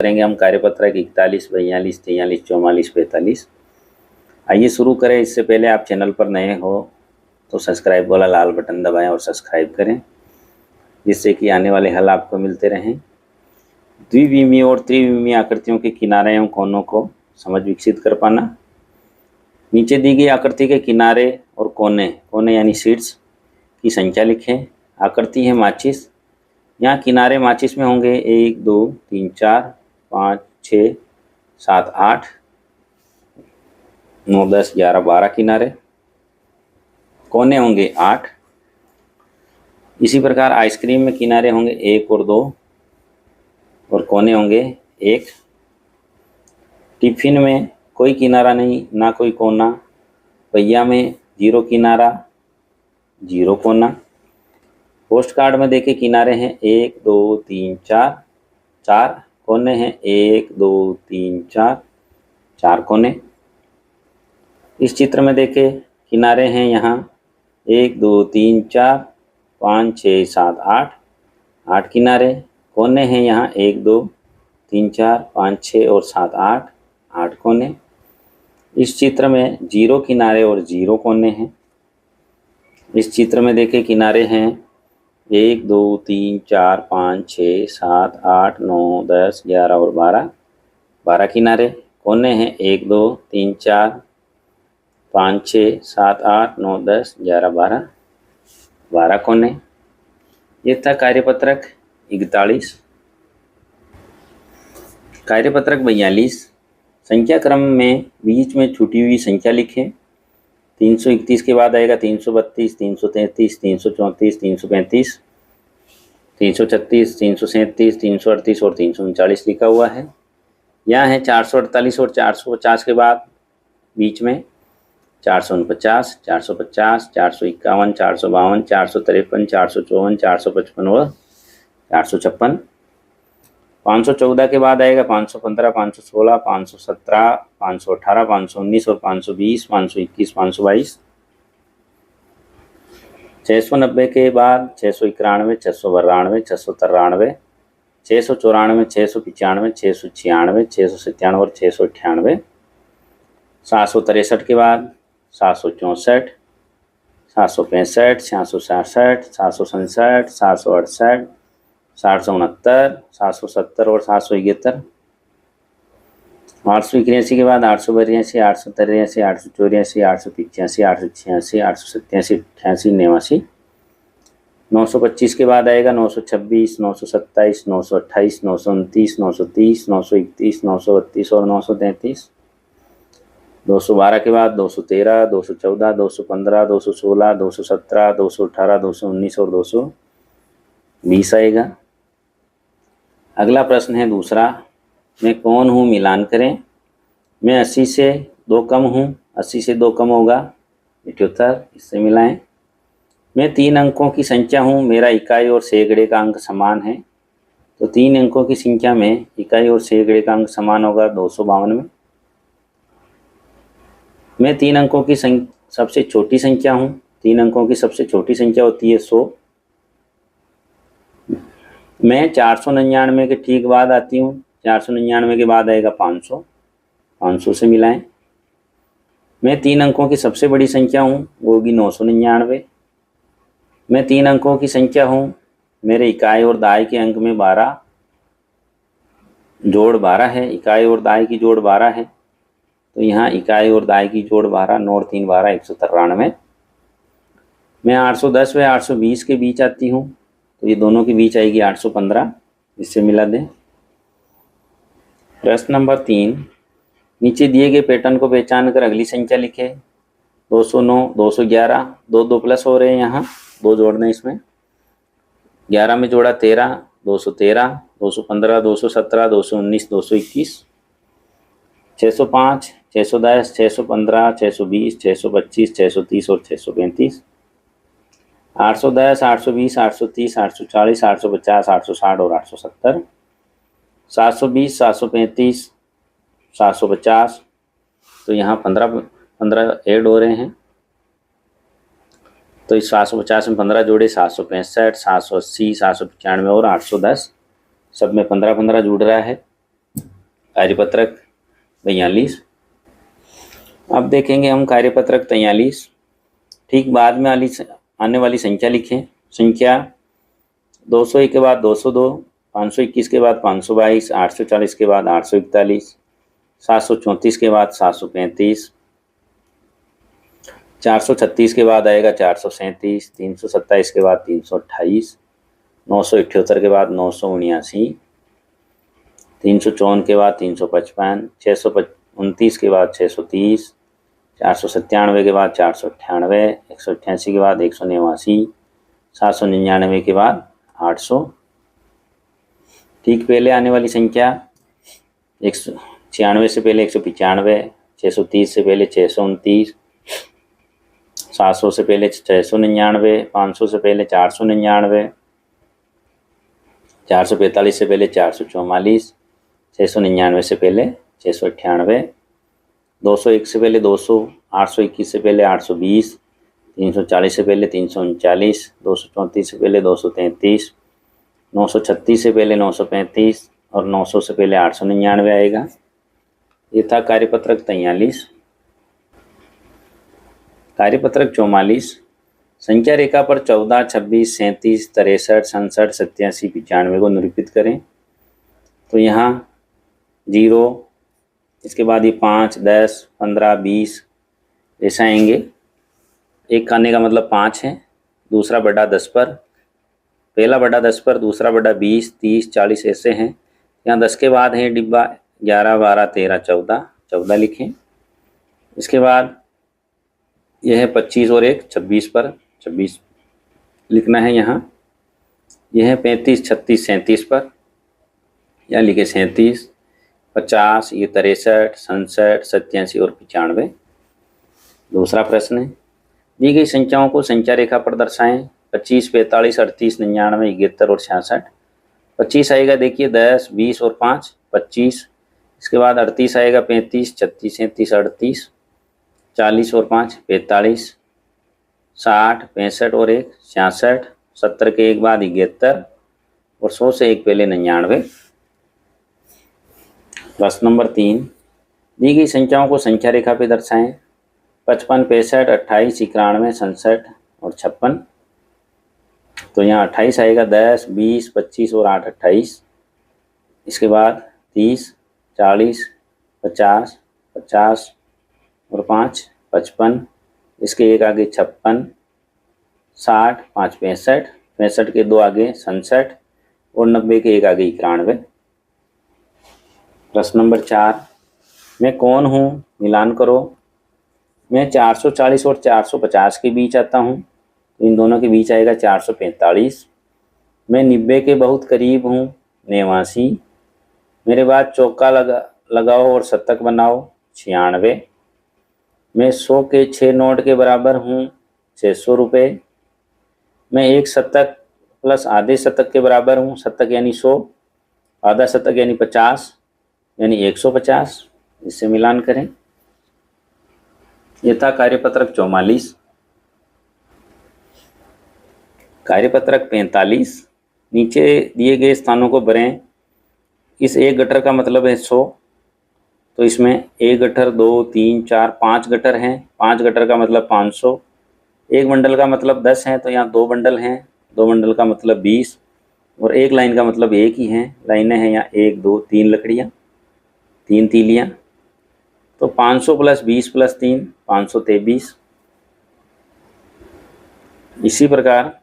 करेंगे हम कार्यपत्रक 41, 42, 43, 44, 45। आइए शुरू करें। इससे पहले आप चैनल पर नए हो तो सब्सक्राइब वाला लाल बटन दबाएं और सब्सक्राइब करें, जिससे कि आने वाले हल आपको मिलते रहें। द्विविमीय और त्रिविमीय आकृतियों के किनारे एवं कोनों को समझ विकसित कर पाना। नीचे दी गई आकृति के किनारे और कोने यानी शीट्स की संख्या लिखें। आकृति है माचिस। यहाँ किनारे माचिस में होंगे 1, 2, 3, 4, 5, 6, 7, 8, 9, 10, 11, 12 किनारे। कोने होंगे 8। इसी प्रकार आइसक्रीम में किनारे होंगे 1 और 2 और कोने होंगे 1। टिफिन में कोई किनारा नहीं, ना कोई कोना। पहिया में 0 किनारा, 0 कोना। पोस्ट कार्ड में देखे किनारे हैं 1, 2, 3, 4, 4 कोने हैं 1, 2, 3, 4, 4 कोने। इस चित्र में देखे किनारे हैं यहाँ 1, 2, 3, 4, 5, 6, 7, 8, 8 किनारे। कोने हैं यहाँ 1, 2, 3, 4, 5, 6 और 7, 8, 8 कोने। इस चित्र में 0 किनारे और 0 कोने हैं। इस चित्र में देखे किनारे हैं 1, 2, 3, 4, 5, 6, 7, 8, 9, 10, 11 और 12, 12 किनारे। कोने हैं 1, 2, 3, 4, 5, 6, 7, 8, 9, 10, 11, 12, 12 कोने। ये था कार्यपत्रक 41। कार्यपत्रक 42। संख्या क्रम में बीच में छूटी हुई संख्या लिखें। 331 के बाद आएगा 332, 333, 334, 335, 336, 337, 338 और 339 लिखा हुआ है। यहाँ है 448 और 450 के बाद बीच में 449, 450, 451, 452, 453, 454, 455 और 456। 514 के बाद आएगा 515, 516, 517, 518, 519 और 520, 521, 522। 690 के बाद 691, 692, 693, 694, 695, 696, 697 और 698। 763 के बाद 764, 765, 667, 767, 768, 769, 770 और 771। 881 के बाद 882, 883, 884, 885, 886, 887, 88, 89। 925 के बाद आएगा 926, 927, 928, 929, 930, 931, 932 और 933। 212 के बाद 213, 214, 215, 216, 217, 218, 219 और 220 आएगा। अगला प्रश्न है दूसरा। मैं कौन हूँ मिलान करें। मैं 80 से 2 कम हूँ। 80 से 2 कम होगा 78, इससे मिलाएं। मैं 3 अंकों की संख्या हूँ। मेरा इकाई और सैकड़े का अंक समान है, तो 3 अंकों की संख्या में इकाई और सैकड़े का अंक समान होगा 252 में। मैं 3 अंकों की सबसे छोटी संख्या हूँ। 3 अंकों की सबसे छोटी संख्या होती है 100। मैं 499 के ठीक बाद आती हूँ। 499 के बाद आएगा 500, 500 से मिलाएं। मैं 3 अंकों की सबसे बड़ी संख्या हूँ, वो होगी 999। मैं 3 अंकों की संख्या हूँ। मेरे इकाई और दाई के अंक में 12 जोड़ 12 है। इकाई और दाई की जोड़ 12 है, तो यहाँ इकाई और दाई की जोड़ 12, 9 और 3 12, 193। मैं 810 व 820 के बीच आती हूँ, तो ये दोनों के बीच आएगी 815, इससे मिला दें। प्रश्न नंबर 3। नीचे दिए गए पैटर्न को पहचान कर अगली संख्या लिखें। 209, 211, 2 प्लस हो रहे हैं, यहाँ 2 जोड़ने इसमें। 11 में जोड़ा 13, 213, 215, 217, 219, 221। 605, 610, 615, 620, 625, 630 और 635। 810, 820, 830, 840, 850, 860 और 870। 720, 735, 750, तो यहाँ 15 ऐड हो रहे हैं, तो इस 750 में 15 जोड़े 765, 780, 795 और 810, सब में 15 15 जुड़ रहा है। कार्यपत्रक 42। अब देखेंगे हम कार्यपत्रक 43। ठीक बाद में आने वाली संख्या लिखें। संख्या 201 के बाद 202, 521 के बाद 522, 840 के बाद 841, 734 के बाद 735, 436 के बाद आएगा 437, 327 के बाद 328, 978 के बाद 979, 354 के बाद 355, 629 के बाद 630, 497 के बाद 498, 188 के बाद 189, 799 के बाद 800। ठीक पहले आने वाली संख्या 196 से पहले 195, 630 से पहले 629, 700 से पहले 699, 500 से पहले 499, 445 से पहले 444, 699 से पहले 698, 201 से पहले 200, 821 से पहले 820, 340 से पहले 339, 234 से पहले 233, 936 से पहले 935 और 900 से पहले 899 आएगा। ये था कार्यपत्रक 43। कार्यपत्रक 44। संख्या रेखा पर 14, 26, 37, 63, 67, 87, 95 को निरूपित करें। तो यहाँ 0, इसके बाद ये 5, 10, 15, 20 ऐसा आएंगे। एक खाने का मतलब 5 है, दूसरा बड़ा 10 पर, पहला बड़ा 10 पर, दूसरा बड़ा 20, 30, 40 ऐसे हैं। यहाँ 10 के बाद है डिब्बा 11, 12, 13, 14, 14 लिखें। इसके बाद यह है 25 और एक 26 पर, 26 लिखना है यहाँ। यह है 35, 36, 37 पर, यहाँ लिखे 37, 50, ये 63, 67, 87 और 95। दूसरा प्रश्न है, दी गई संख्याओं को संख्या रेखा पर दर्शाएं। 25, 45, 38, 99, 71 और 66। 25 आएगा, देखिए 10, 20 और 5, 25। इसके बाद 38 आएगा, 35, 36, 37, 38, 40 और 5, 45, 60, 65 और एक 66, 70 के एक बाद 71 और 100 से एक पहले 99। प्रश्न नंबर 3, दी गई संख्याओं को संख्या रेखा पे दर्शाएं। 55, 65, 28, 91, 67 और 56। तो यहाँ 28 आएगा, 10, 20, 25 और 8, 28। इसके बाद 30, 40, 50, 50 और 5, 55। इसके एक आगे 56, 60, 5, 65, 65 के दो आगे 67 और 90 के एक आगे 91। प्रश्न नंबर 4, मैं कौन हूँ, मिलान करो। मैं 440 और 450 के बीच आता हूँ, तो इन दोनों के बीच आएगा 445। मैं 90 के बहुत करीब हूँ, 89। मेरे बाद चौका लगाओ और शतक बनाओ, 96। मैं 100 के 6 नोट के बराबर हूँ, 600 रुपये। मैं एक शतक प्लस आधे शतक के बराबर हूँ, शतक यानी 100, आधा शतक यानी 50, यानी 150। इससे मिलान करें। यह था कार्यपत्रक 44। कार्यपत्रक 45। नीचे दिए गए स्थानों को भरें। इस एक गटर का मतलब है 100, तो इसमें एक गटर, 2, 3, 4, 5 गटर हैं। 5 गटर का मतलब 500। एक बंडल का मतलब 10 है, तो यहाँ 2 बंडल हैं। 2 बंडल का मतलब 20 और एक लाइन का मतलब एक ही है। लाइनें हैं यहाँ 1, 2, 3 लकड़ियाँ, 3 तीलियाँ। तो 500 प्लस 20 प्लस 3, 523। इसी प्रकार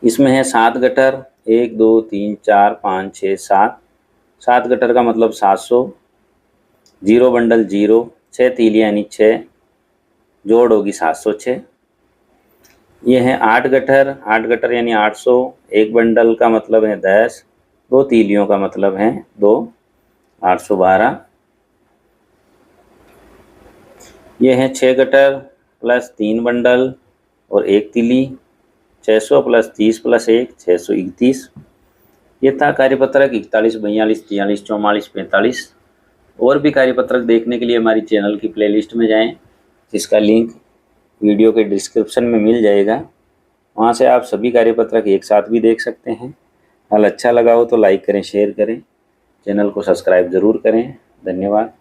इसमें है 7 गटर, 1, 2, 3, 4, 5, 6, 7। 7 गटर का मतलब 700। 0 बंडल 0, 6 तीलियाँ यानी 6, जोड़ होगी 706। ये है 8 गटर, 8 गटर यानी 800। एक बंडल का मतलब है 10, 2 तीलियों का मतलब है 2, 812। ये है 6 गटर प्लस 3 बंडल और 1 तीली, 600 प्लस 30 प्लस 1, 631। ये था कार्यपत्रक 41, 42, 43, 44, 45। और भी कार्यपत्रक देखने के लिए हमारी चैनल की प्लेलिस्ट में जाएं, जिसका लिंक वीडियो के डिस्क्रिप्शन में मिल जाएगा। वहां से आप सभी कार्यपत्रक एक साथ भी देख सकते हैं। हल अच्छा लगा हो तो लाइक करें, शेयर करें। चैनल को सब्सक्राइब ज़रूर करें। धन्यवाद।